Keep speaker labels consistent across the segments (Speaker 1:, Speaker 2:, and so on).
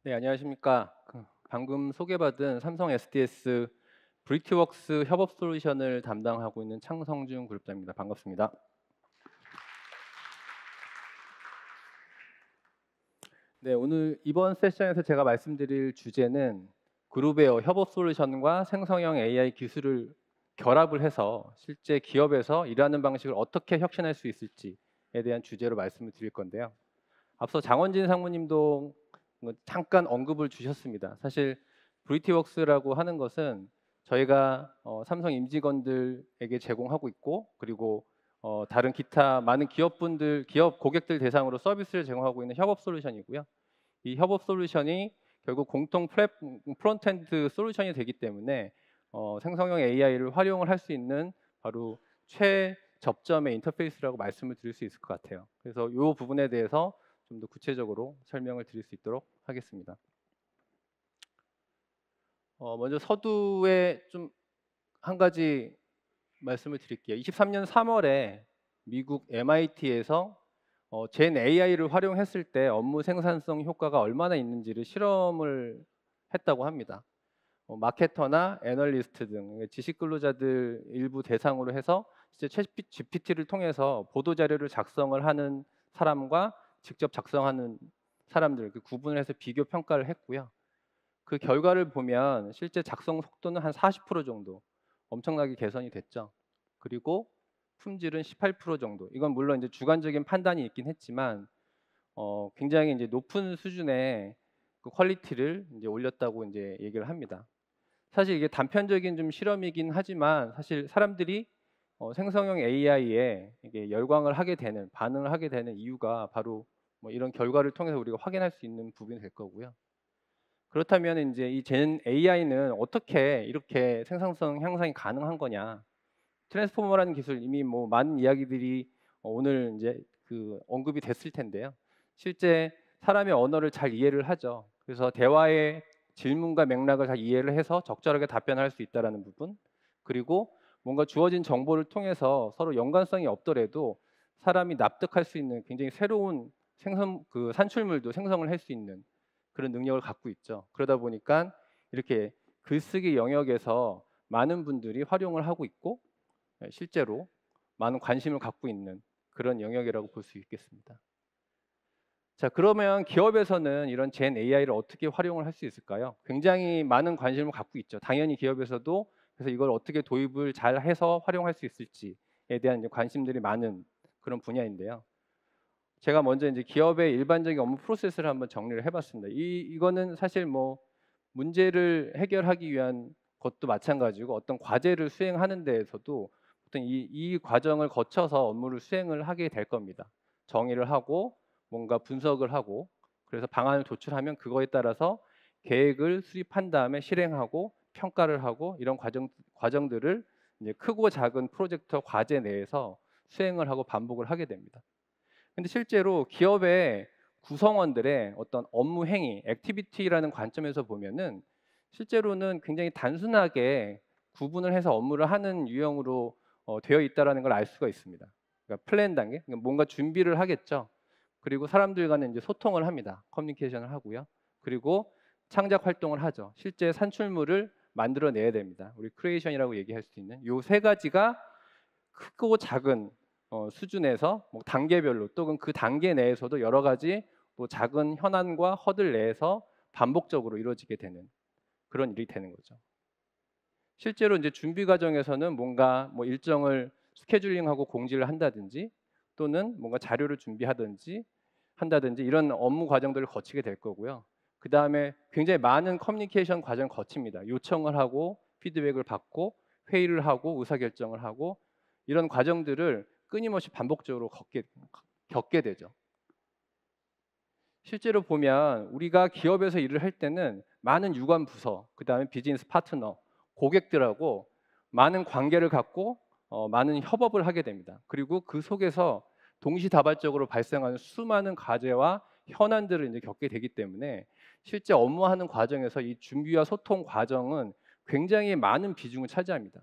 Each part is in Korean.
Speaker 1: 네, 안녕하십니까. 방금 소개받은 삼성 SDS 브리티웍스 협업 솔루션을 담당하고 있는 창성준 그룹장입니다. 반갑습니다. 네, 오늘 이번 세션에서 제가 말씀드릴 주제는 그룹웨어 협업 솔루션과 생성형 AI 기술을 결합을 해서 실제 기업에서 일하는 방식을 어떻게 혁신할 수 있을지에 대한 주제로 말씀을 드릴 건데요. 앞서 장원진 상무님도 잠깐 언급을 주셨습니다. 사실 브리티웍스라고 하는 것은 저희가 삼성 임직원들에게 제공하고 있고, 그리고 다른 기타 많은 기업 고객들 대상으로 서비스를 제공하고 있는 협업 솔루션이고요. 이 협업 솔루션이 결국 공통 프론트엔드 솔루션이 되기 때문에 생성형 AI를 활용을 할 수 있는 바로 최접점의 인터페이스라고 말씀을 드릴 수 있을 것 같아요. 그래서 이 부분에 대해서 좀 더 구체적으로 설명을 드릴 수 있도록 하겠습니다. 먼저 서두에 좀 한 가지 말씀을 드릴게요. 23년 3월에 미국 MIT에서 젠 AI를 활용했을 때 업무 생산성 효과가 얼마나 있는지를 실험을 했다고 합니다. 마케터나 애널리스트 등 지식 근로자들 일부 대상으로 해서 실제 챗 GPT를 통해서 보도 자료를 작성을 하는 사람과 직접 작성하는 사람들 구분을 해서 비교 평가를 했고요. 그 결과를 보면 실제 작성 속도는 한 40% 정도 엄청나게 개선이 됐죠. 그리고 품질은 18% 정도. 이건 물론 이제 주관적인 판단이 있긴 했지만 굉장히 이제 높은 수준의 그 퀄리티를 이제 올렸다고 이제 얘기를 합니다. 사실 이게 단편적인 좀 실험이긴 하지만 사실 사람들이 생성형 AI에 이게 열광을 하게 되는 반응을 하게 되는 이유가 바로 뭐 이런 결과를 통해서 우리가 확인할 수 있는 부분이 될 거고요. 그렇다면 이제 이 젠 AI는 어떻게 이렇게 생산성 향상이 가능한 거냐? 트랜스포머라는 기술 이미 뭐 많은 이야기들이 오늘 이제 그 언급이 됐을 텐데요. 실제 사람의 언어를 잘 이해를 하죠. 그래서 대화의 질문과 맥락을 잘 이해를 해서 적절하게 답변할 수 있다라는 부분, 그리고 뭔가 주어진 정보를 통해서 서로 연관성이 없더라도 사람이 납득할 수 있는 굉장히 새로운 산출물도 생성을 할 수 있는 그런 능력을 갖고 있죠. 그러다 보니까 이렇게 글쓰기 영역에서 많은 분들이 활용을 하고 있고 실제로 많은 관심을 갖고 있는 그런 영역이라고 볼 수 있겠습니다. 자, 그러면 기업에서는 이런 젠 AI를 어떻게 활용을 할 수 있을까요? 굉장히 많은 관심을 갖고 있죠. 당연히 기업에서도 그래서 이걸 어떻게 도입을 잘 해서 활용할 수 있을지에 대한 이제 관심들이 많은 그런 분야인데요. 제가 먼저 이제 기업의 일반적인 업무 프로세스를 한번 정리를 해봤습니다. 이거는 사실 뭐 문제를 해결하기 위한 것도 마찬가지고 어떤 과제를 수행하는 데에서도 보통 이 과정을 거쳐서 업무를 수행을 하게 될 겁니다. 정의를 하고 뭔가 분석을 하고 그래서 방안을 도출하면 그거에 따라서 계획을 수립한 다음에 실행하고 평가를 하고 이런 과정들을 이제 크고 작은 프로젝트 과제 내에서 수행을 하고 반복을 하게 됩니다. 근데 실제로 기업의 구성원들의 어떤 업무 행위, 액티비티라는 관점에서 보면은 실제로는 굉장히 단순하게 구분을 해서 업무를 하는 유형으로 되어 있다라는 걸 알 수가 있습니다. 그러니까 플랜 단계, 그러니까 뭔가 준비를 하겠죠. 그리고 사람들과는 이제 소통을 합니다. 커뮤니케이션을 하고요. 그리고 창작 활동을 하죠. 실제 산출물을 만들어내야 됩니다. 우리 크리에이션이라고 얘기할 수 있는 요 세 가지가 크고 작은 수준에서 뭐 단계별로 또는 그 단계 내에서도 여러 가지 또 작은 현안과 허들 내에서 반복적으로 이루어지게 되는 그런 일이 되는 거죠. 실제로 이제 준비 과정에서는 뭔가 뭐 일정을 스케줄링하고 공지를 한다든지 또는 뭔가 자료를 준비하든지 한다든지 이런 업무 과정들을 거치게 될 거고요. 그 다음에 굉장히 많은 커뮤니케이션 과정을 거칩니다. 요청을 하고 피드백을 받고 회의를 하고 의사결정을 하고 이런 과정들을 끊임없이 반복적으로 겪게 되죠. 실제로 보면 우리가 기업에서 일을 할 때는 많은 유관 부서, 그 다음에 비즈니스 파트너, 고객들하고 많은 관계를 갖고 많은 협업을 하게 됩니다. 그리고 그 속에서 동시다발적으로 발생하는 수많은 과제와 현안들을 이제 겪게 되기 때문에 실제 업무하는 과정에서 이 준비와 소통 과정은 굉장히 많은 비중을 차지합니다.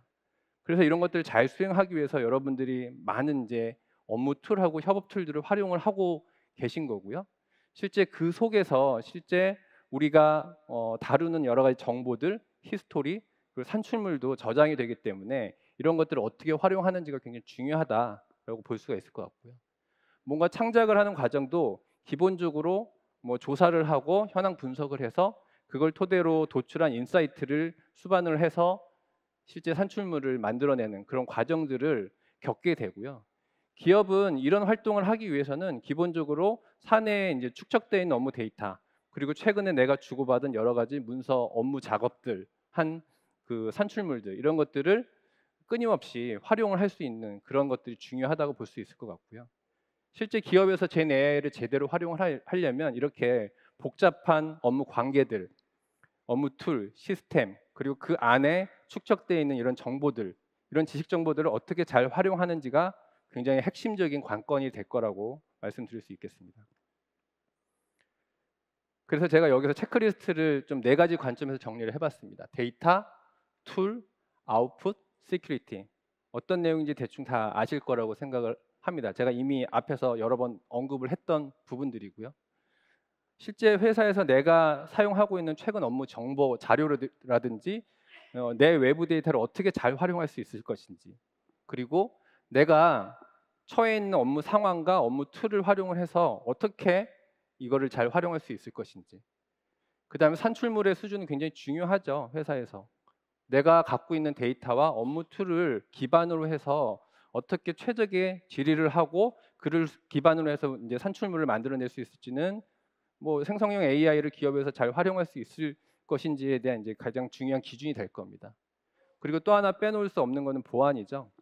Speaker 1: 그래서 이런 것들을 잘 수행하기 위해서 여러분들이 많은 이제 업무 툴하고 협업 툴들을 활용을 하고 계신 거고요. 실제 그 속에서 실제 우리가 다루는 여러 가지 정보들, 히스토리, 그리고 산출물도 저장이 되기 때문에 이런 것들을 어떻게 활용하는지가 굉장히 중요하다라고 볼 수가 있을 것 같고요. 뭔가 창작을 하는 과정도 기본적으로 뭐 조사를 하고 현황 분석을 해서 그걸 토대로 도출한 인사이트를 수반을 해서 실제 산출물을 만들어내는 그런 과정들을 겪게 되고요. 기업은 이런 활동을 하기 위해서는 기본적으로 사내에 이제 축적되어 있는 업무 데이터, 그리고 최근에 내가 주고받은 여러 가지 문서 업무 작업들 한 그 산출물들, 이런 것들을 끊임없이 활용을 할 수 있는 그런 것들이 중요하다고 볼 수 있을 것 같고요. 실제 기업에서 젠 AI를 제대로 활용을 하려면 이렇게 복잡한 업무 관계들, 업무 툴, 시스템, 그리고 그 안에 축적되어 있는 이런 정보들, 이런 지식 정보들을 어떻게 잘 활용하는지가 굉장히 핵심적인 관건이 될 거라고 말씀드릴 수 있겠습니다. 그래서 제가 여기서 체크리스트를 좀 4가지 관점에서 정리를 해봤습니다. 데이터, 툴, 아웃풋, 시큐리티. 어떤 내용인지 대충 다 아실 거라고 생각을 합니다. 제가 이미 앞에서 여러 번 언급을 했던 부분들이고요. 실제 회사에서 내가 사용하고 있는 최근 업무 정보 자료라든지 내 외부 데이터를 어떻게 잘 활용할 수 있을 것인지, 그리고 내가 처해 있는 업무 상황과 업무 툴을 활용을 해서 어떻게 이거를 잘 활용할 수 있을 것인지, 그다음에 산출물의 수준은 굉장히 중요하죠. 회사에서 내가 갖고 있는 데이터와 업무 툴을 기반으로 해서 어떻게 최적의 질의를 하고 그를 기반으로 해서 이제 산출물을 만들어낼 수 있을지는 뭐 생성형 AI를 기업에서 잘 활용할 수 있을 것인지에 대한 이제 가장 중요한 기준이 될 겁니다. 그리고 또 하나 빼놓을 수 없는 것은 보안이죠.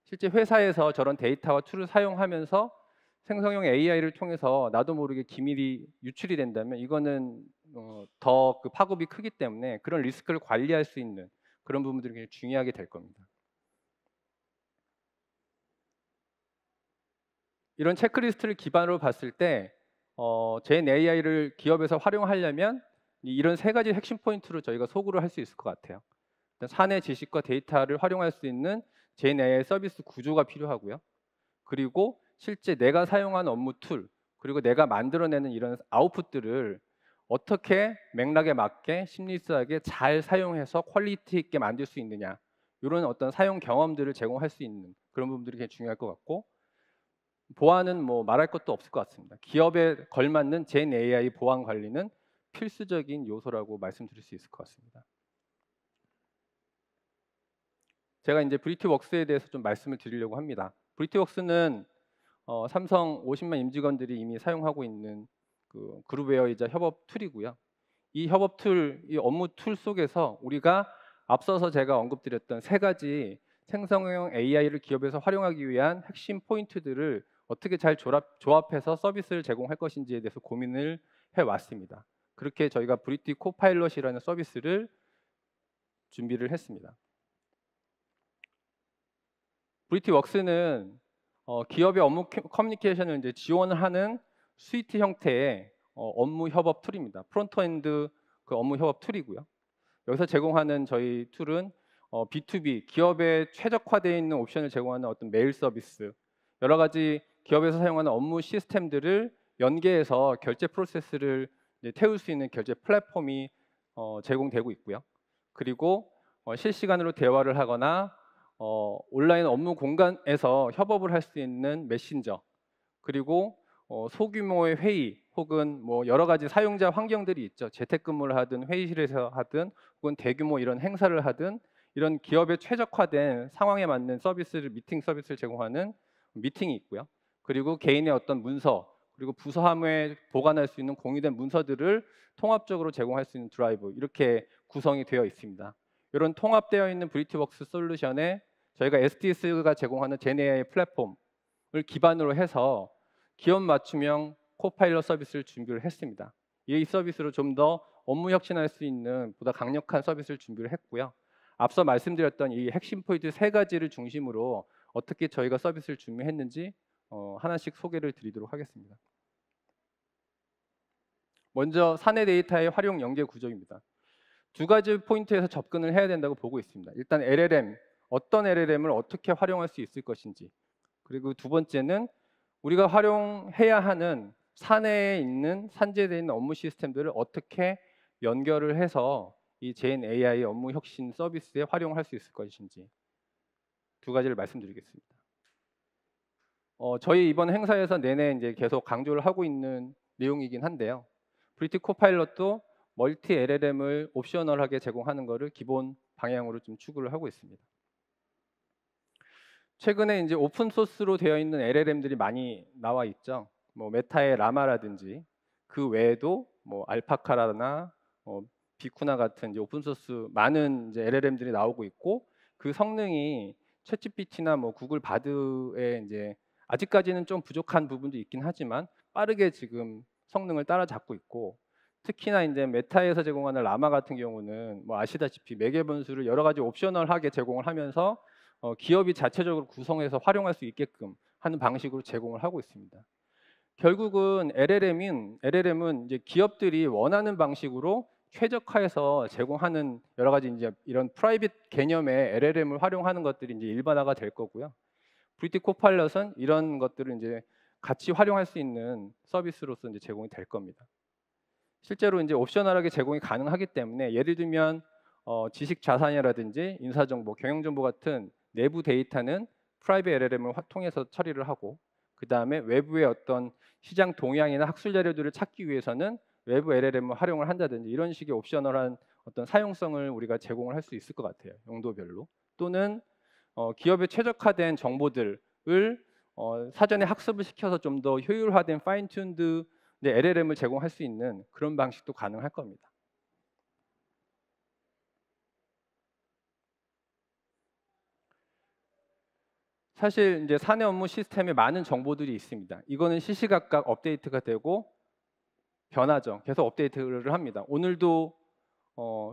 Speaker 1: 실제 회사에서 저런 데이터와 툴을 사용하면서 생성형 AI를 통해서 나도 모르게 기밀이 유출이 된다면 이거는 더 그 파급이 크기 때문에 그런 리스크를 관리할 수 있는 그런 부분들이 굉장히 중요하게 될 겁니다. 이런 체크리스트를 기반으로 봤을 때 젠 AI를 기업에서 활용하려면 이런 3가지 핵심 포인트로 저희가 소구를 할 수 있을 것 같아요. 일단 사내 지식과 데이터를 활용할 수 있는 젠 AI 서비스 구조가 필요하고요. 그리고 실제 내가 사용하는 업무 툴, 그리고 내가 만들어내는 이런 아웃풋들을 어떻게 맥락에 맞게 심리스하게 잘 사용해서 퀄리티 있게 만들 수 있느냐, 이런 어떤 사용 경험들을 제공할 수 있는 그런 부분들이 굉장히 중요할 것 같고, 보안은 뭐 말할 것도 없을 것 같습니다. 기업에 걸맞는 젠 AI 보안 관리는 필수적인 요소라고 말씀드릴 수 있을 것 같습니다. 제가 이제 브리티웍스에 대해서 좀 말씀을 드리려고 합니다. 브리티웍스는 삼성 50만 임직원들이 이미 사용하고 있는 그 그룹웨어이자 협업 툴이고요. 이 협업 툴, 이 업무 툴 속에서 우리가 앞서서 제가 언급드렸던 3가지 생성형 AI를 기업에서 활용하기 위한 핵심 포인트들을 어떻게 잘 조합해서 서비스를 제공할 것인지에 대해서 고민을 해왔습니다. 그렇게 저희가 브리티 코파일럿이라는 서비스를 준비를 했습니다. 브리티웍스는 기업의 업무 커뮤니케이션을 이제 지원을 하는 스위트 형태의 업무 협업 툴입니다. 프론트엔드 그 업무 협업 툴이고요. 여기서 제공하는 저희 툴은 B2B 기업에 최적화되어 있는 옵션을 제공하는 어떤 메일 서비스, 여러 가지 기업에서 사용하는 업무 시스템들을 연계해서 결제 프로세스를 이제 태울 수 있는 결제 플랫폼이 제공되고 있고요. 그리고 실시간으로 대화를 하거나 온라인 업무 공간에서 협업을 할 수 있는 메신저, 그리고 소규모의 회의 혹은 뭐 여러 가지 사용자 환경들이 있죠. 재택근무를 하든 회의실에서 하든 혹은 대규모 이런 행사를 하든 이런 기업에 최적화된 상황에 맞는 서비스를 미팅 서비스를 제공하는 미팅이 있고요. 그리고 개인의 어떤 문서, 그리고 부서함에 보관할 수 있는 공유된 문서들을 통합적으로 제공할 수 있는 드라이브, 이렇게 구성이 되어 있습니다. 이런 통합되어 있는 브리티웍스 솔루션에 저희가 STS가 제공하는 젠AI 플랫폼을 기반으로 해서 기업 맞춤형 코파일럿 서비스를 준비를 했습니다. 이 서비스로 좀 더 업무 혁신할 수 있는 보다 강력한 서비스를 준비를 했고요. 앞서 말씀드렸던 이 핵심 포인트 3가지를 중심으로 어떻게 저희가 서비스를 준비했는지 하나씩 소개를 드리도록 하겠습니다. 먼저 사내 데이터의 활용 연계 구조입니다. 2가지 포인트에서 접근을 해야 된다고 보고 있습니다. 일단 LLM, 어떤 LLM을 어떻게 활용할 수 있을 것인지, 그리고 2번째는 우리가 활용해야 하는 사내에 있는 산재되어 있는 업무 시스템들을 어떻게 연결을 해서 이 제인 AI 업무 혁신 서비스에 활용할 수 있을 것인지 두 가지를 말씀드리겠습니다. 저희 이번 행사에서 내내 이제 계속 강조를 하고 있는 내용이긴 한데요. 브리티 코파일럿도 멀티 LLM을 옵셔널하게 제공하는 것을 기본 방향으로 좀 추구를 하고 있습니다. 최근에 이제 오픈 소스로 되어 있는 LLM들이 많이 나와 있죠. 뭐 메타의 라마라든지 그 외에도 뭐 알파카라나 비쿠나 같은 이제 오픈 소스 많은 이제 LLM들이 나오고 있고 그 성능이 챗GPT나 뭐 구글 바드에 이제 아직까지는 좀 부족한 부분도 있긴 하지만 빠르게 지금 성능을 따라잡고 있고 특히나 이제 메타에서 제공하는 라마 같은 경우는 뭐 아시다시피 매개 변수를 여러 가지 옵셔널하게 제공을 하면서 기업이 자체적으로 구성해서 활용할 수 있게끔 하는 방식으로 제공을 하고 있습니다. 결국은 LLM은 이제 기업들이 원하는 방식으로 최적화해서 제공하는 여러 가지 이제 이런 프라이빗 개념의 LLM을 활용하는 것들이 이제 일반화가 될 거고요. 브리티 코파일럿은 이런 것들을 이제 같이 활용할 수 있는 서비스로서 이제 제공이 될 겁니다. 실제로 이제 옵셔널하게 제공이 가능하기 때문에 예를 들면 지식 자산이라든지 인사정보, 경영정보 같은 내부 데이터는 프라이빗 LLM을 통해서 처리를 하고 그 다음에 외부의 어떤 시장 동향이나 학술 자료들을 찾기 위해서는 외부 LLM을 활용을 한다든지 이런 식의 옵셔널한 어떤 사용성을 우리가 제공을 할 수 있을 것 같아요. 용도별로. 또는 기업에 최적화된 정보들을 사전에 학습을 시켜서 좀 더 효율화된 파인 튠드 LLM을 제공할 수 있는 그런 방식도 가능할 겁니다. 사실 이제 사내 업무 시스템에 많은 정보들이 있습니다. 이거는 시시각각 업데이트가 되고 변하죠. 계속 업데이트를 합니다. 오늘도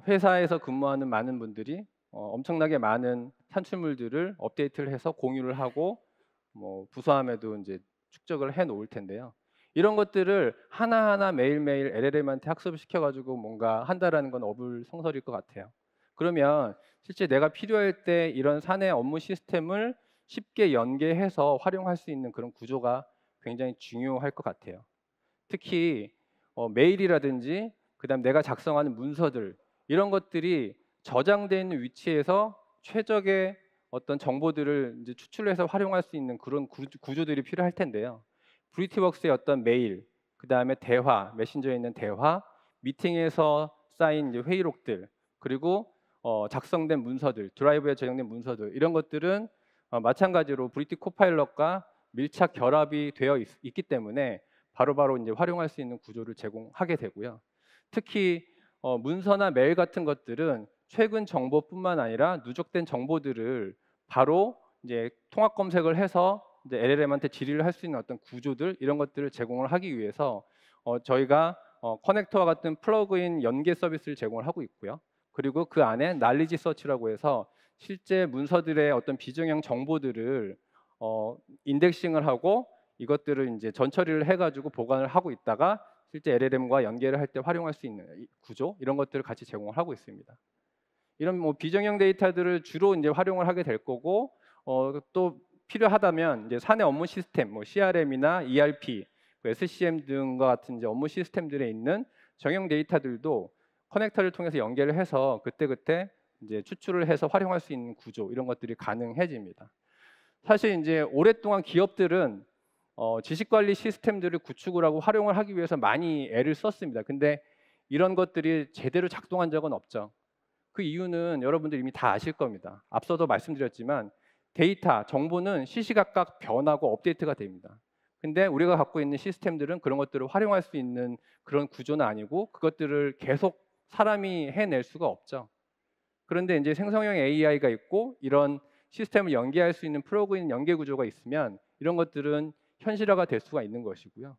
Speaker 1: 회사에서 근무하는 많은 분들이 엄청나게 많은 산출물들을 업데이트를 해서 공유를 하고 뭐 부서함에도 이제 축적을 해 놓을 텐데요. 이런 것들을 하나하나 매일매일 LLM한테 학습을 시켜가지고 뭔가 한다라는 건 어불성설일 것 같아요. 그러면 실제 내가 필요할 때 이런 사내 업무 시스템을 쉽게 연계해서 활용할 수 있는 그런 구조가 굉장히 중요할 것 같아요. 특히 메일이라든지 그다음 내가 작성하는 문서들 이런 것들이 저장되어 있는 위치에서 최적의 어떤 정보들을 이제 추출해서 활용할 수 있는 그런 구조들이 필요할 텐데요. 브리티웍스의 어떤 메일, 그다음에 대화, 메신저에 있는 대화, 미팅에서 쌓인 이제 회의록들, 그리고 작성된 문서들, 드라이브에 저장된 문서들 이런 것들은 마찬가지로 브리티 코파일럿과 밀착 결합이 되어 있기 때문에 바로바로 이제 활용할 수 있는 구조를 제공하게 되고요. 특히 문서나 메일 같은 것들은 최근 정보뿐만 아니라 누적된 정보들을 바로 이제 통합 검색을 해서 이제 LLM한테 질의를 할 수 있는 어떤 구조들 이런 것들을 제공을 하기 위해서 저희가 커넥터와 같은 플러그인 연계 서비스를 제공을 하고 있고요. 그리고 그 안에 날리지 서치라고 해서 실제 문서들의 어떤 비정형 정보들을 인덱싱을 하고 이것들을 이제 전처리를 해가지고 보관을 하고 있다가 실제 LLM과 연계를 할 때 활용할 수 있는 구조 이런 것들을 같이 제공을 하고 있습니다. 이런 뭐 비정형 데이터들을 주로 이제 활용을 하게 될 거고 또 필요하다면 이제 사내 업무 시스템, 뭐 CRM이나 ERP, SCM 등과 같은 이제 업무 시스템들에 있는 정형 데이터들도 커넥터를 통해서 연계를 해서 그때그때 이제 추출을 해서 활용할 수 있는 구조 이런 것들이 가능해집니다. 사실 이제 오랫동안 기업들은 지식관리 시스템들을 구축을 하고 활용을 하기 위해서 많이 애를 썼습니다. 근데 이런 것들이 제대로 작동한 적은 없죠. 그 이유는 여러분들 이미 다 아실 겁니다. 앞서도 말씀드렸지만 데이터, 정보는 시시각각 변하고 업데이트가 됩니다. 근데 우리가 갖고 있는 시스템들은 그런 것들을 활용할 수 있는 그런 구조는 아니고 그것들을 계속 사람이 해낼 수가 없죠. 그런데 이제 생성형 AI가 있고 이런 시스템을 연계할 수 있는 플러그인 연계 구조가 있으면 이런 것들은 현실화가 될 수가 있는 것이고요.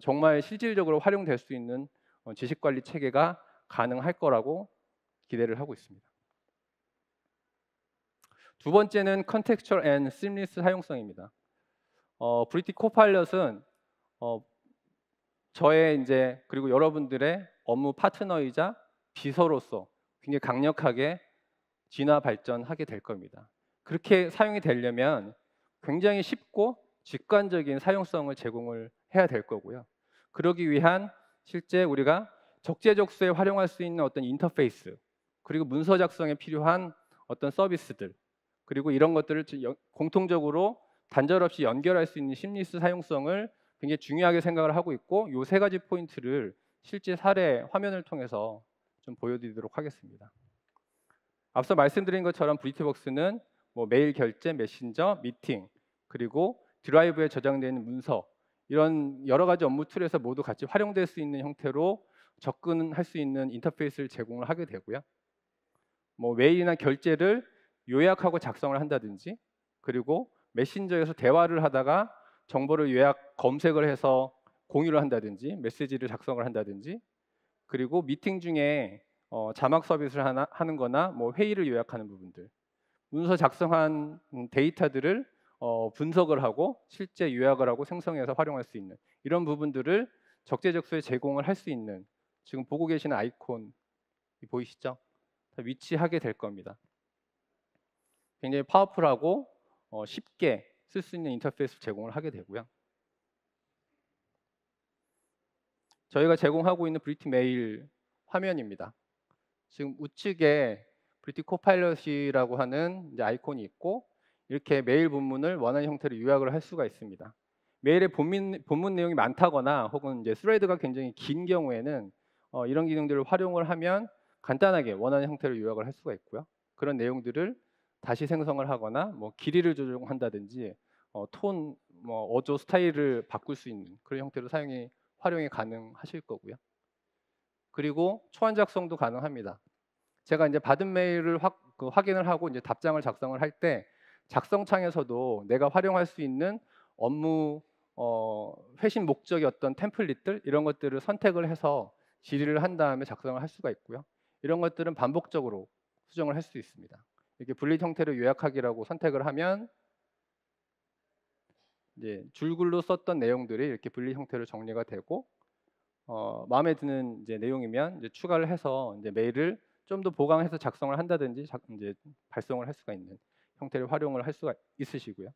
Speaker 1: 정말 실질적으로 활용될 수 있는 지식관리 체계가 가능할 거라고 기대를 하고 있습니다. 두 번째는 컨텍스처럴 앤 시밀리스 사용성입니다. 브리티 코파일럿은 저의 이제 그리고 여러분들의 업무 파트너이자 비서로서 굉장히 강력하게 진화 발전하게 될 겁니다. 그렇게 사용이 되려면 굉장히 쉽고 직관적인 사용성을 제공을 해야 될 거고요. 그러기 위한 실제 우리가 적재적소에 활용할 수 있는 어떤 인터페이스, 그리고 문서 작성에 필요한 어떤 서비스들, 그리고 이런 것들을 공통적으로 단절 없이 연결할 수 있는 심리스 사용성을 굉장히 중요하게 생각을 하고 있고, 이 세 가지 포인트를 실제 사례 화면을 통해서 좀 보여드리도록 하겠습니다. 앞서 말씀드린 것처럼 브리티벅스는 뭐 메일 결제, 메신저, 미팅, 그리고 드라이브에 저장되는 문서, 이런 여러 가지 업무 툴에서 모두 같이 활용될 수 있는 형태로 접근할 수 있는 인터페이스를 제공을 하게 되고요. 뭐 메일이나 결제를 요약하고 작성을 한다든지, 그리고 메신저에서 대화를 하다가 정보를 요약 검색을 해서 공유를 한다든지, 메시지를 작성을 한다든지, 그리고 미팅 중에 자막 서비스를 하는 거나 뭐 회의를 요약하는 부분들, 문서 작성한 데이터들을 분석을 하고 실제 요약을 하고 생성해서 활용할 수 있는 이런 부분들을 적재적소에 제공을 할 수 있는, 지금 보고 계시는 아이콘이 보이시죠? 위치하게 될 겁니다. 굉장히 파워풀하고 쉽게 쓸 수 있는 인터페이스 제공을 하게 되고요. 저희가 제공하고 있는 브리티 메일 화면입니다. 지금 우측에 브리티 코파일럿이라고 하는 이제 아이콘이 있고, 이렇게 메일 본문을 원하는 형태로 요약을 할 수가 있습니다. 메일의 본문 내용이 많다거나 혹은 이제 스레드가 굉장히 긴 경우에는 이런 기능들을 활용을 하면 간단하게 원하는 형태로 요약을 할 수가 있고요. 그런 내용들을 다시 생성을 하거나 뭐 길이를 조정한다든지 톤, 뭐 어조 스타일을 바꿀 수 있는 그런 형태로 활용이 가능하실 거고요. 그리고 초안 작성도 가능합니다. 제가 이제 받은 메일을 확인을 하고 이제 답장을 작성을 할 때 작성 창에서도 내가 활용할 수 있는 업무 회신 목적의 어떤 템플릿들, 이런 것들을 선택을 해서 질의를 한 다음에 작성을 할 수가 있고요. 이런 것들은 반복적으로 수정을 할 수 있습니다. 이렇게 분리 형태로 요약하기라고 선택을 하면 이제 줄글로 썼던 내용들이 이렇게 분리 형태로 정리가 되고, 마음에 드는 이제 내용이면 이제 추가를 해서 이제 메일을 좀 더 보강해서 작성을 한다든지 이제 발송을 할 수가 있는 형태를 활용을 할 수가 있으시고요.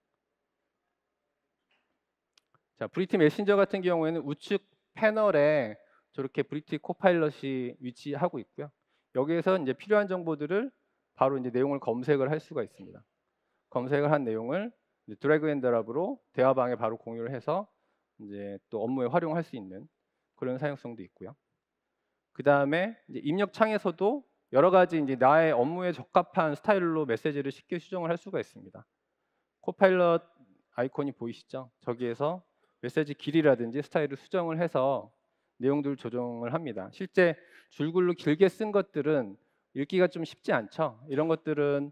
Speaker 1: 자, 브리티 메신저 같은 경우에는 우측 패널에 저렇게 브리티 코파일럿이 위치하고 있고요. 여기에서 이제 필요한 정보들을 바로 이제 내용을 검색을 할 수가 있습니다. 검색을 한 내용을 드래그 앤 드랍으로 대화방에 바로 공유를 해서 이제 또 업무에 활용할 수 있는 그런 사용성도 있고요. 그 다음에 입력 창에서도 여러 가지 이제 나의 업무에 적합한 스타일로 메시지를 쉽게 수정을 할 수가 있습니다. 코파일럿 아이콘이 보이시죠? 저기에서 메시지 길이라든지 스타일을 수정을 해서 내용들을 조정을 합니다. 실제 줄글로 길게 쓴 것들은 읽기가 좀 쉽지 않죠. 이런 것들은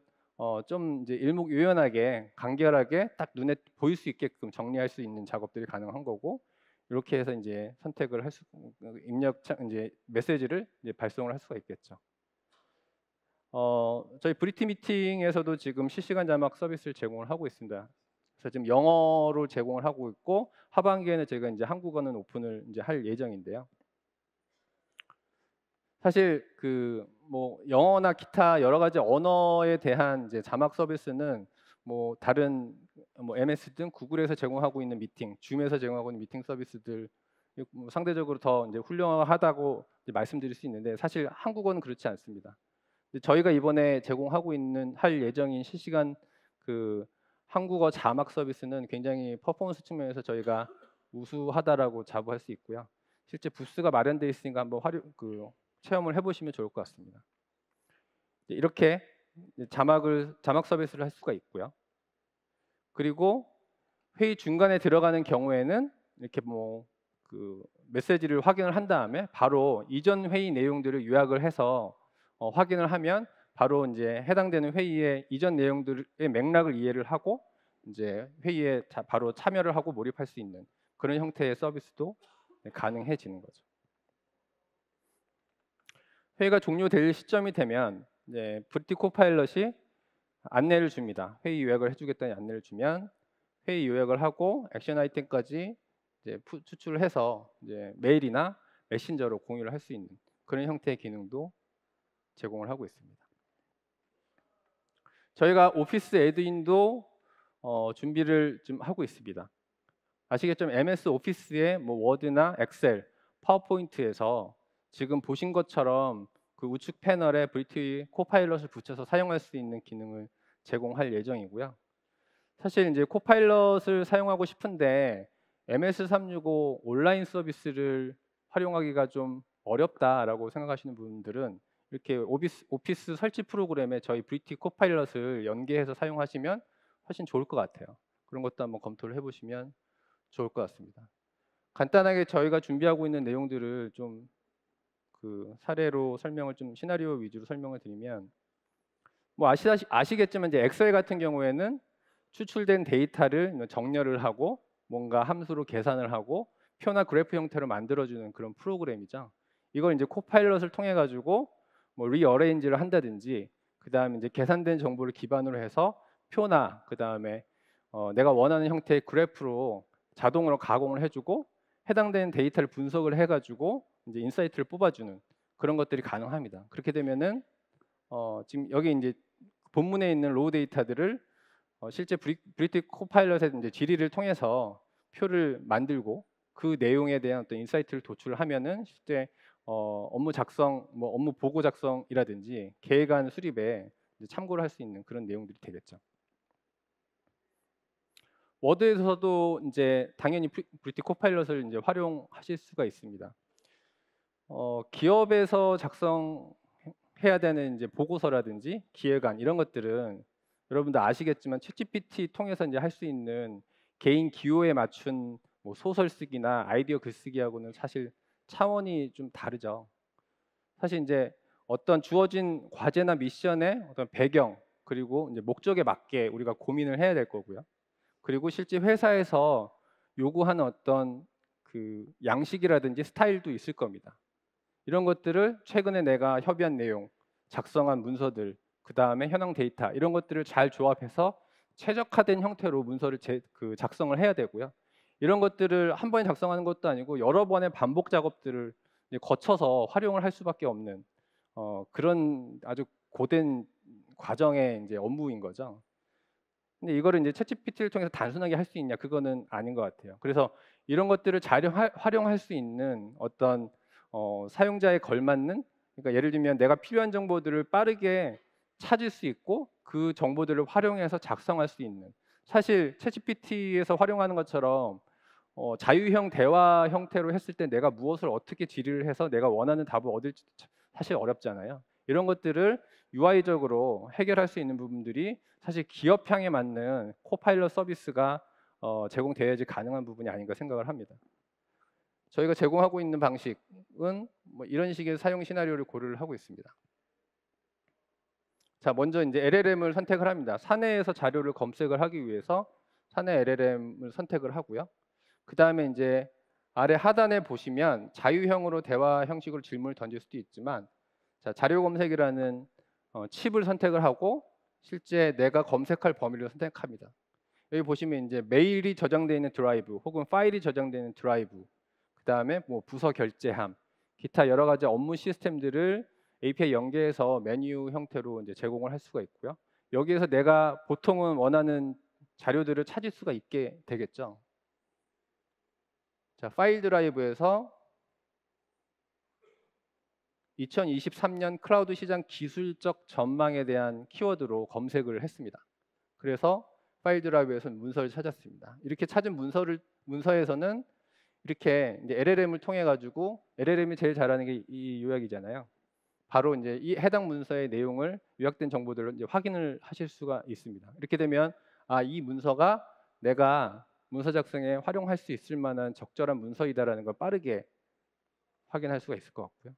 Speaker 1: 좀 이제 일목요연하게 간결하게 딱 눈에 보일 수 있게끔 정리할 수 있는 작업들이 가능한 거고, 이렇게 해서 이제 선택을 이제 메시지를 이제 발송을 할 수가 있겠죠. 저희 브리티 미팅에서도 지금 실시간 자막 서비스를 제공을 하고 있습니다. 그래서 지금 영어로 제공을 하고 있고, 하반기에는 제가 이제 한국어는 오픈을 이제 할 예정인데요. 사실 그 뭐 영어나 기타 여러 가지 언어에 대한 이제 자막 서비스는 뭐 다른 뭐 MS 등 구글에서 제공하고 있는 미팅, 줌에서 제공하고 있는 미팅 서비스들 뭐 상대적으로 더 이제 훌륭하다고 이제 말씀드릴 수 있는데, 사실 한국어는 그렇지 않습니다. 저희가 이번에 할 예정인 실시간 그 한국어 자막 서비스는 굉장히 퍼포먼스 측면에서 저희가 우수하다라고 자부할 수 있고요. 실제 부스가 마련되어 있으니까 한번 체험을 해보시면 좋을 것 같습니다. 이렇게 자막 서비스를 할 수가 있고요. 그리고 회의 중간에 들어가는 경우에는 이렇게 메시지를 확인을 한 다음에 바로 이전 회의 내용들을 요약을 해서 확인을 하면 바로 이제 해당되는 회의의 이전 내용들의 맥락을 이해를 하고 이제 회의에 바로 참여를 하고 몰입할 수 있는 그런 형태의 서비스도 가능해지는 거죠. 회의가 종료될 시점이 되면 이제 브리티 코파일럿이 안내를 줍니다. 회의 요약을 해주겠다는 안내를 주면 회의 요약을 하고 액션 아이템까지 이제 추출을 해서 이제 메일이나 메신저로 공유를 할 수 있는 그런 형태의 기능도 제공을 하고 있습니다. 저희가 오피스 애드인도 준비를 좀 하고 있습니다. 아시겠지만 MS 오피스의 뭐 워드나 엑셀, 파워포인트에서 지금 보신 것처럼 그 우측 패널에 브리티 코파일럿을 붙여서 사용할 수 있는 기능을 제공할 예정이고요. 사실 이제 코파일럿을 사용하고 싶은데 MS365 온라인 서비스를 활용하기가 좀 어렵다라고 생각하시는 분들은 이렇게 오피스 설치 프로그램에 저희 브리티 코파일럿을 연계해서 사용하시면 훨씬 좋을 것 같아요. 그런 것도 한번 검토를 해보시면 좋을 것 같습니다. 간단하게 저희가 준비하고 있는 내용들을 좀 그 사례로 설명을 좀 시나리오 위주로 설명을 드리면 뭐 아시겠지만 이제 엑셀 같은 경우에는 추출된 데이터를 정렬을 하고 뭔가 함수로 계산을 하고 표나 그래프 형태로 만들어주는 그런 프로그램이죠. 이걸 이제 코파일럿을 통해 가지고 뭐 리어레인지를 한다든지 그 다음에 이제 계산된 정보를 기반으로 해서 표나 그 다음에 내가 원하는 형태의 그래프로 자동으로 가공을 해주고 해당되는 데이터를 분석을 해가지고 이제 인사이트를 뽑아주는 그런 것들이 가능합니다. 그렇게 되면은 지금 여기 이제 본문에 있는 로우 데이터들을 실제 브리티 코파일럿의 이제 질의를 통해서 표를 만들고 그 내용에 대한 어떤 인사이트를 도출하면은 실제 업무 작성, 뭐 업무 보고 작성이라든지 계획안 수립에 이제 참고를 할 수 있는 그런 내용들이 되겠죠. 워드에서도 이제 당연히 브리티 코파일럿을 이제 활용하실 수가 있습니다. 기업에서 작성해야 되는 이제 보고서라든지 기획안 이런 것들은 여러분들 아시겠지만 챗GPT 통해서 이제 할 수 있는 개인 기호에 맞춘 뭐 소설 쓰기나 아이디어 글쓰기하고는 사실 차원이 좀 다르죠. 사실 이제 어떤 주어진 과제나 미션의 어떤 배경 그리고 이제 목적에 맞게 우리가 고민을 해야 될 거고요. 그리고 실제 회사에서 요구하는 어떤 그 양식이라든지 스타일도 있을 겁니다. 이런 것들을 최근에 내가 협의한 내용, 작성한 문서들, 그 다음에 현황 데이터 이런 것들을 잘 조합해서 최적화된 형태로 문서를 작성을 해야 되고요. 이런 것들을 한 번에 작성하는 것도 아니고 여러 번의 반복 작업들을 이제 거쳐서 활용을 할 수밖에 없는 그런 아주 고된 과정의 이제 업무인 거죠. 근데 이거를 이제 챗GPT를 통해서 단순하게 할 수 있냐? 그거는 아닌 것 같아요. 그래서 이런 것들을 잘 활용할 수 있는 어떤 사용자에 걸맞는, 그러니까 예를 들면 내가 필요한 정보들을 빠르게 찾을 수 있고 그 정보들을 활용해서 작성할 수 있는, 사실 챗GPT에서 활용하는 것처럼 자유형 대화 형태로 했을 때 내가 무엇을 어떻게 질의를 해서 내가 원하는 답을 얻을지 사실 어렵잖아요. 이런 것들을 UI적으로 해결할 수 있는 부분들이 사실 기업향에 맞는 코파일럿 서비스가 제공되어야지 가능한 부분이 아닌가 생각을 합니다. 저희가 제공하고 있는 방식은 뭐 이런 식의 사용 시나리오를 고려를 하고 있습니다. 자, 먼저 이제 LLM을 선택을 합니다. 사내에서 자료를 검색을 하기 위해서 사내 LLM을 선택을 하고요. 그 다음에 이제 아래 하단에 보시면 자유형으로 대화 형식으로 질문을 던질 수도 있지만, 자, 자료 검색이라는 칩을 선택을 하고 실제 내가 검색할 범위를 선택합니다. 여기 보시면 이제 메일이 저장되어 있는 드라이브 혹은 파일이 저장되어 있는 드라이브, 그 다음에 뭐 부서 결제함, 기타 여러 가지 업무 시스템들을 API 연계해서 메뉴 형태로 이제 제공을 할 수가 있고요. 여기에서 내가 보통은 원하는 자료들을 찾을 수가 있게 되겠죠. 자, 파일 드라이브에서 2023년 클라우드 시장 기술적 전망에 대한 키워드로 검색을 했습니다. 그래서 파일 드라이브에서 문서를 찾았습니다. 이렇게 찾은 문서에서는 이렇게 이제 LLM을 통해 가지고, LLM이 제일 잘하는 게 이 요약이잖아요. 바로 이제 이 해당 문서의 내용을 요약된 정보들을 이제 확인을 하실 수가 있습니다. 이렇게 되면 이 문서가 내가 문서 작성에 활용할 수 있을 만한 적절한 문서이다라는 걸 빠르게 확인할 수가 있을 것 같고요.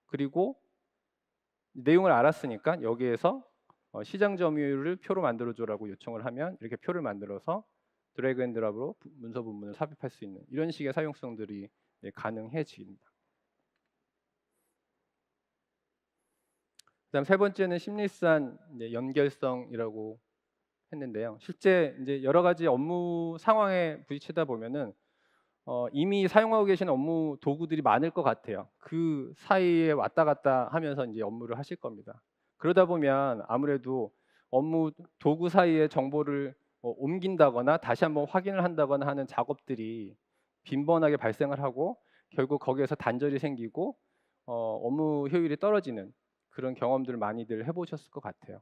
Speaker 1: 그리고 내용을 알았으니까 여기에서 시장 점유율을 표로 만들어줘라고 요청을 하면 이렇게 표를 만들어서 드래그 앤 드랍으로 문서 부분을 삽입할 수 있는 이런 식의 사용성들이 가능해집니다. 그다음 세 번째는 심리산 연결성이라고 했는데요. 실제 이제 여러 가지 업무 상황에 부딪히다 보면은 이미 사용하고 계신 업무 도구들이 많을 것 같아요. 그 사이에 왔다 갔다 하면서 이제 업무를 하실 겁니다. 그러다 보면 아무래도 업무 도구 사이에 정보를 옮긴다거나 다시 한번 확인을 한다거나 하는 작업들이 빈번하게 발생을 하고 결국 거기에서 단절이 생기고 업무 효율이 떨어지는 그런 경험들을 많이들 해보셨을 것 같아요.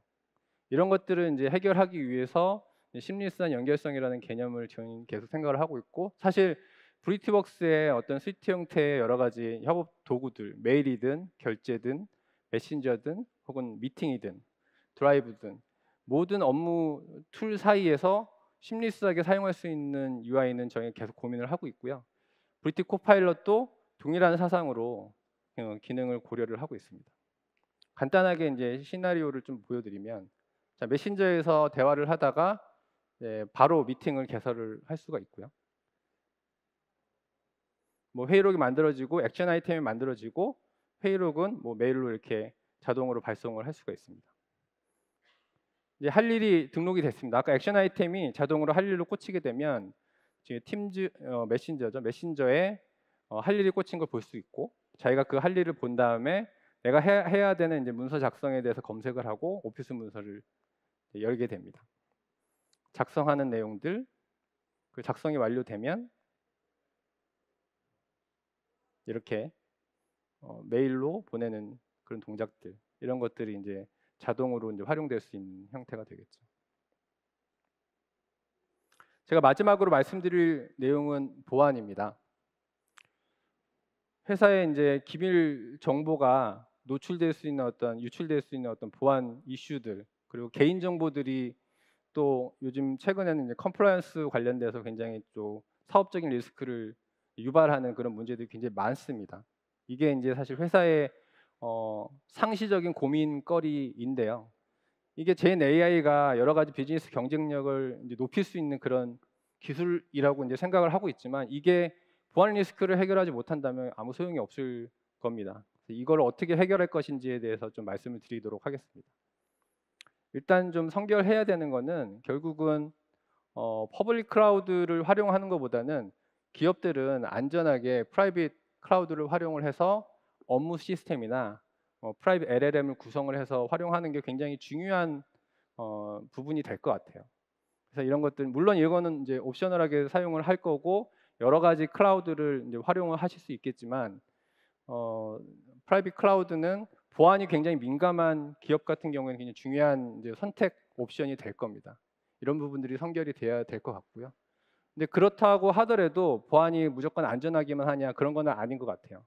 Speaker 1: 이런 것들을 이제 해결하기 위해서 심리산 연결성이라는 개념을 저희는 계속 생각을 하고 있고, 사실 브리티웍스의 어떤 스위트 형태의 여러 가지 협업 도구들, 메일이든 결제든 메신저든 혹은 미팅이든 드라이브든 모든 업무 툴 사이에서 심리스하게 사용할 수 있는 UI는 저희 계속 고민을 하고 있고요. 브리티 코파일럿도 동일한 사상으로 기능을 고려를 하고 있습니다. 간단하게 이제 시나리오를 좀 보여드리면, 자, 메신저에서 대화를 하다가 바로 미팅을 개설을 할 수가 있고요. 뭐 회의록이 만들어지고 액션 아이템이 만들어지고 회의록은 뭐 메일로 이렇게 자동으로 발송을 할 수가 있습니다. 이제 할 일이 등록이 됐습니다. 아까 액션 아이템이 자동으로 할 일로 꽂히게 되면 지금 팀즈 메신저죠. 메신저에 할 일이 꽂힌 걸 볼 수 있고, 자기가 그 할 일을 본 다음에 내가 해야 되는 이제 문서 작성에 대해서 검색을 하고 오피스 문서를 열게 됩니다. 작성하는 내용들, 그 작성이 완료되면 이렇게 메일로 보내는 그런 동작들, 이런 것들이 이제 자동으로 이제 활용될 수 있는 형태가 되겠죠. 제가 마지막으로 말씀드릴 내용은 보안입니다. 회사에 이제 기밀 정보가 노출될 수 있는 유출될 수 있는 어떤 보안 이슈들, 그리고 개인 정보들이 또 요즘 최근에는 이제 컴플라이언스 관련돼서 굉장히 또 사업적인 리스크를 유발하는 그런 문제들이 굉장히 많습니다. 이게 이제 사실 회사의 상시적인 고민거리인데요. 이게 젠 AI가 여러 가지 비즈니스 경쟁력을 이제 높일 수 있는 그런 기술이라고 이제 생각을 하고 있지만, 이게 보안 리스크를 해결하지 못한다면 아무 소용이 없을 겁니다. 이걸 어떻게 해결할 것인지에 대해서 좀 말씀을 드리도록 하겠습니다. 일단 좀 선결해야 되는 거는, 결국은 퍼블릭 클라우드를 활용하는 것보다는 기업들은 안전하게 프라이빗 클라우드를 활용을 해서 업무 시스템이나 프라이빗 LLM을 구성을 해서 활용하는 게 굉장히 중요한 부분이 될 것 같아요. 그래서 이런 것들, 물론 이거는 이제 옵셔널하게 사용을 할 거고 여러 가지 클라우드를 이제 활용을 하실 수 있겠지만, 프라이빗 클라우드는 보안이 굉장히 민감한 기업 같은 경우에는 굉장히 중요한 이제 선택 옵션이 될 겁니다. 이런 부분들이 선결이 돼야 될 것 같고요. 근데 그렇다고 하더라도 보안이 무조건 안전하기만 하냐, 그런 건 아닌 것 같아요.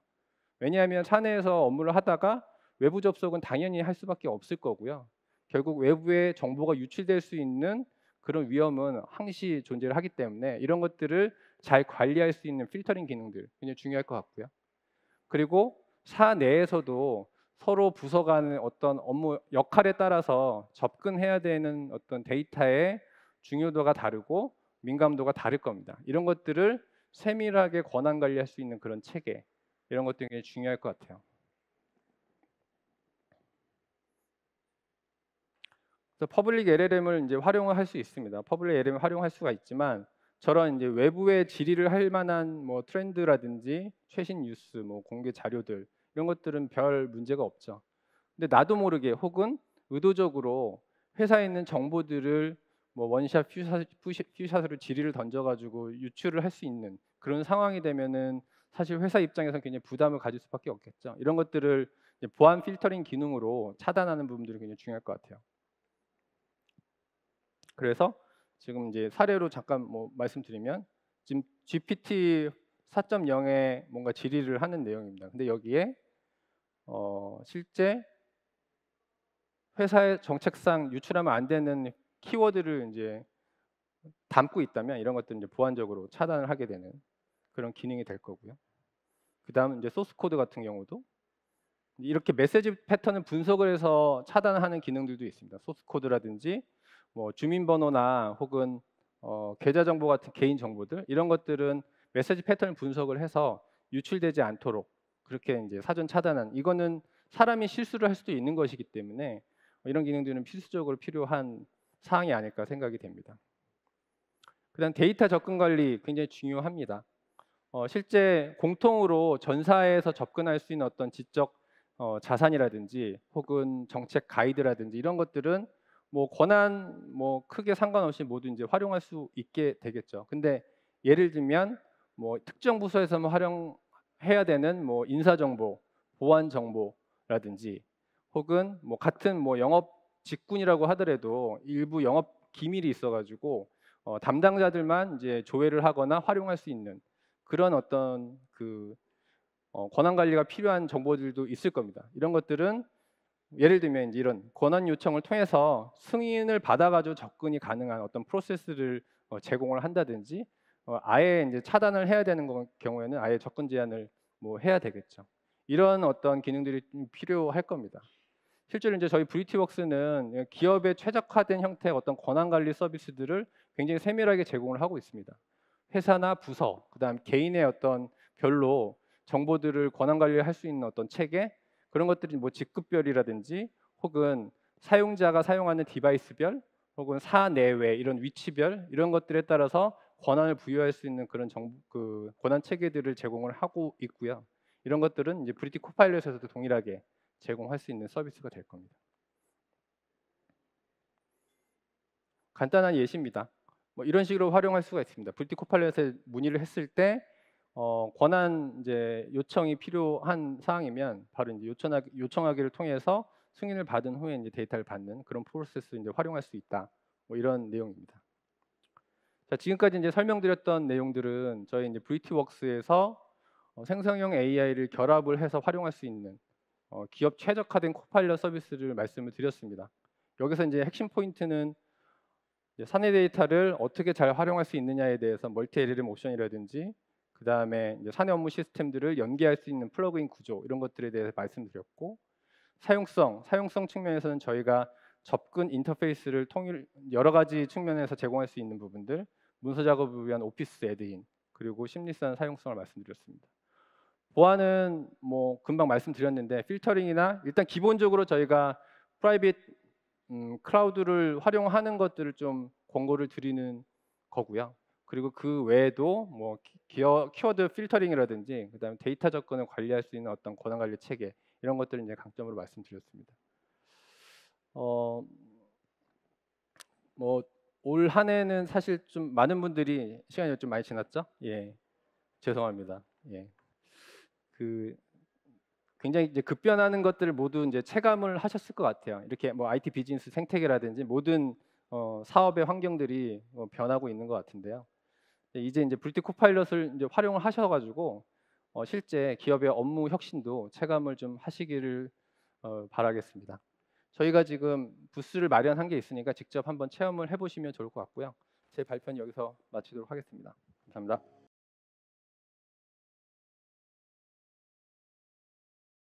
Speaker 1: 왜냐하면 사내에서 업무를 하다가 외부 접속은 당연히 할 수밖에 없을 거고요. 결국 외부에 정보가 유출될 수 있는 그런 위험은 항시 존재를 하기 때문에 이런 것들을 잘 관리할 수 있는 필터링 기능들 굉장히 중요할 것 같고요. 그리고 사내에서도 서로 부서 간의 어떤 업무 역할에 따라서 접근해야 되는 어떤 데이터의 중요도가 다르고 민감도가 다를 겁니다. 이런 것들을 세밀하게 권한 관리할 수 있는 그런 체계, 이런 것들이 굉장히 중요할 것 같아요. 그래서 퍼블릭 LLM을 이제 활용을 할 수 있습니다. 퍼블릭 LLM을 활용할 수가 있지만, 저런 이제 외부에 질의를 할 만한 뭐 트렌드라든지 최신 뉴스, 뭐 공개 자료들, 이런 것들은 별 문제가 없죠. 근데 나도 모르게 혹은 의도적으로 회사에 있는 정보들을 뭐 원샷, 퓨샷으로 질의를 던져가지고 유출을 할 수 있는 그런 상황이 되면은 사실 회사 입장에서는 굉장히 부담을 가질 수밖에 없겠죠. 이런 것들을 이제 보안 필터링 기능으로 차단하는 부분들이 굉장히 중요할 것 같아요. 그래서 지금 이제 사례로 잠깐 뭐 말씀드리면, 지금 GPT 4.0에 뭔가 질의를 하는 내용입니다. 근데 여기에 실제 회사의 정책상 유출하면 안 되는 키워드를 이제 담고 있다면 이런 것들은 이제 보안적으로 차단을 하게 되는 그런 기능이 될 거고요. 그다음 이제 소스 코드 같은 경우도 이렇게 메시지 패턴을 분석을 해서 차단하는 기능들도 있습니다. 소스 코드라든지 뭐 주민번호나 혹은 계좌 정보 같은 개인 정보들, 이런 것들은 메시지 패턴을 분석을 해서 유출되지 않도록 그렇게 이제 사전 차단한, 이거는 사람이 실수를 할 수도 있는 것이기 때문에 이런 기능들은 필수적으로 필요한 사항이 아닐까 생각이 됩니다. 그다음 데이터 접근 관리 굉장히 중요합니다. 실제 공통으로 전사에서 접근할 수 있는 어떤 지적 자산이라든지 혹은 정책 가이드라든지 이런 것들은 뭐 권한 뭐 크게 상관없이 모두 이제 활용할 수 있게 되겠죠. 근데 예를 들면 뭐 특정 부서에서만 활용해야 되는 뭐 인사 정보, 보안 정보라든지 혹은 뭐 같은 뭐 영업 직군이라고 하더라도 일부 영업 기밀이 있어 가지고 담당자들만 이제 조회를 하거나 활용할 수 있는 그런 어떤 권한 관리가 필요한 정보들도 있을 겁니다. 이런 것들은 예를 들면 이제 이런 권한 요청을 통해서 승인을 받아 가지고 접근이 가능한 어떤 프로세스를 제공을 한다든지 아예 이제 차단을 해야 되는 경우에는 아예 접근 제한을 뭐 해야 되겠죠. 이런 어떤 기능들이 좀 필요할 겁니다. 실제로 이제 저희 브리티웍스는 기업에 최적화된 형태의 어떤 권한 관리 서비스들을 굉장히 세밀하게 제공을 하고 있습니다. 회사나 부서, 그다음 개인의 어떤 별로 정보들을 권한 관리할 수 있는 어떤 체계 그런 것들이 뭐 직급별이라든지 혹은 사용자가 사용하는 디바이스별 혹은 사내외 이런 위치별 이런 것들에 따라서 권한을 부여할 수 있는 그런 권한 체계들을 제공을 하고 있고요. 이런 것들은 이제 브리티 코파일럿에서도 동일하게 제공할 수 있는 서비스가 될 겁니다. 간단한 예시입니다. 뭐 이런 식으로 활용할 수가 있습니다. 브리티 코파일럿에 문의를 했을 때 권한 이제 요청이 필요한 사항이면 바로 이제 요청하기를 통해서 승인을 받은 후에 이제 데이터를 받는 그런 프로세스 이제 활용할 수 있다. 뭐 이런 내용입니다. 자, 지금까지 이제 설명드렸던 내용들은 저희 이제 브리티웍스에서 생성형 AI를 결합을 해서 활용할 수 있는 기업 최적화된 코파일럿 서비스를 말씀을 드렸습니다. 여기서 이제 핵심 포인트는 이제 사내 데이터를 어떻게 잘 활용할 수 있느냐에 대해서 멀티 LLM 옵션이라든지 그 다음에 사내 업무 시스템들을 연계할 수 있는 플러그인 구조 이런 것들에 대해서 말씀드렸고 사용성 측면에서는 저희가 접근 인터페이스를 여러 가지 측면에서 제공할 수 있는 부분들 문서 작업을 위한 오피스 애드인 그리고 심리산 사용성을 말씀드렸습니다. 보안은 뭐 금방 말씀드렸는데 필터링이나 일단 기본적으로 저희가 프라이빗 클라우드를 활용하는 것들을 좀 권고를 드리는 거고요. 그리고 그 외에도 뭐 키워드 필터링이라든지 그다음에 데이터 접근을 관리할 수 있는 어떤 권한 관리 체계 이런 것들을 이제 강점으로 말씀드렸습니다. 뭐 올 한 해는 사실 좀 많은 분들이 시간이 좀 많이 지났죠? 예, 죄송합니다. 예, 굉장히 이제 급변하는 것들을 모두 이제 체감을 하셨을 것 같아요. 이렇게 뭐 IT 비즈니스 생태계라든지 모든 사업의 환경들이 변하고 있는 것 같은데요. 이제 브리티 코파일럿을 이제 활용을 하셔가지고 실제 기업의 업무 혁신도 체감을 좀 하시기를 바라겠습니다. 저희가 지금 부스를 마련한 게 있으니까 직접 한번 체험을 해보시면 좋을 것 같고요. 제 발표는 여기서 마치도록 하겠습니다. 감사합니다.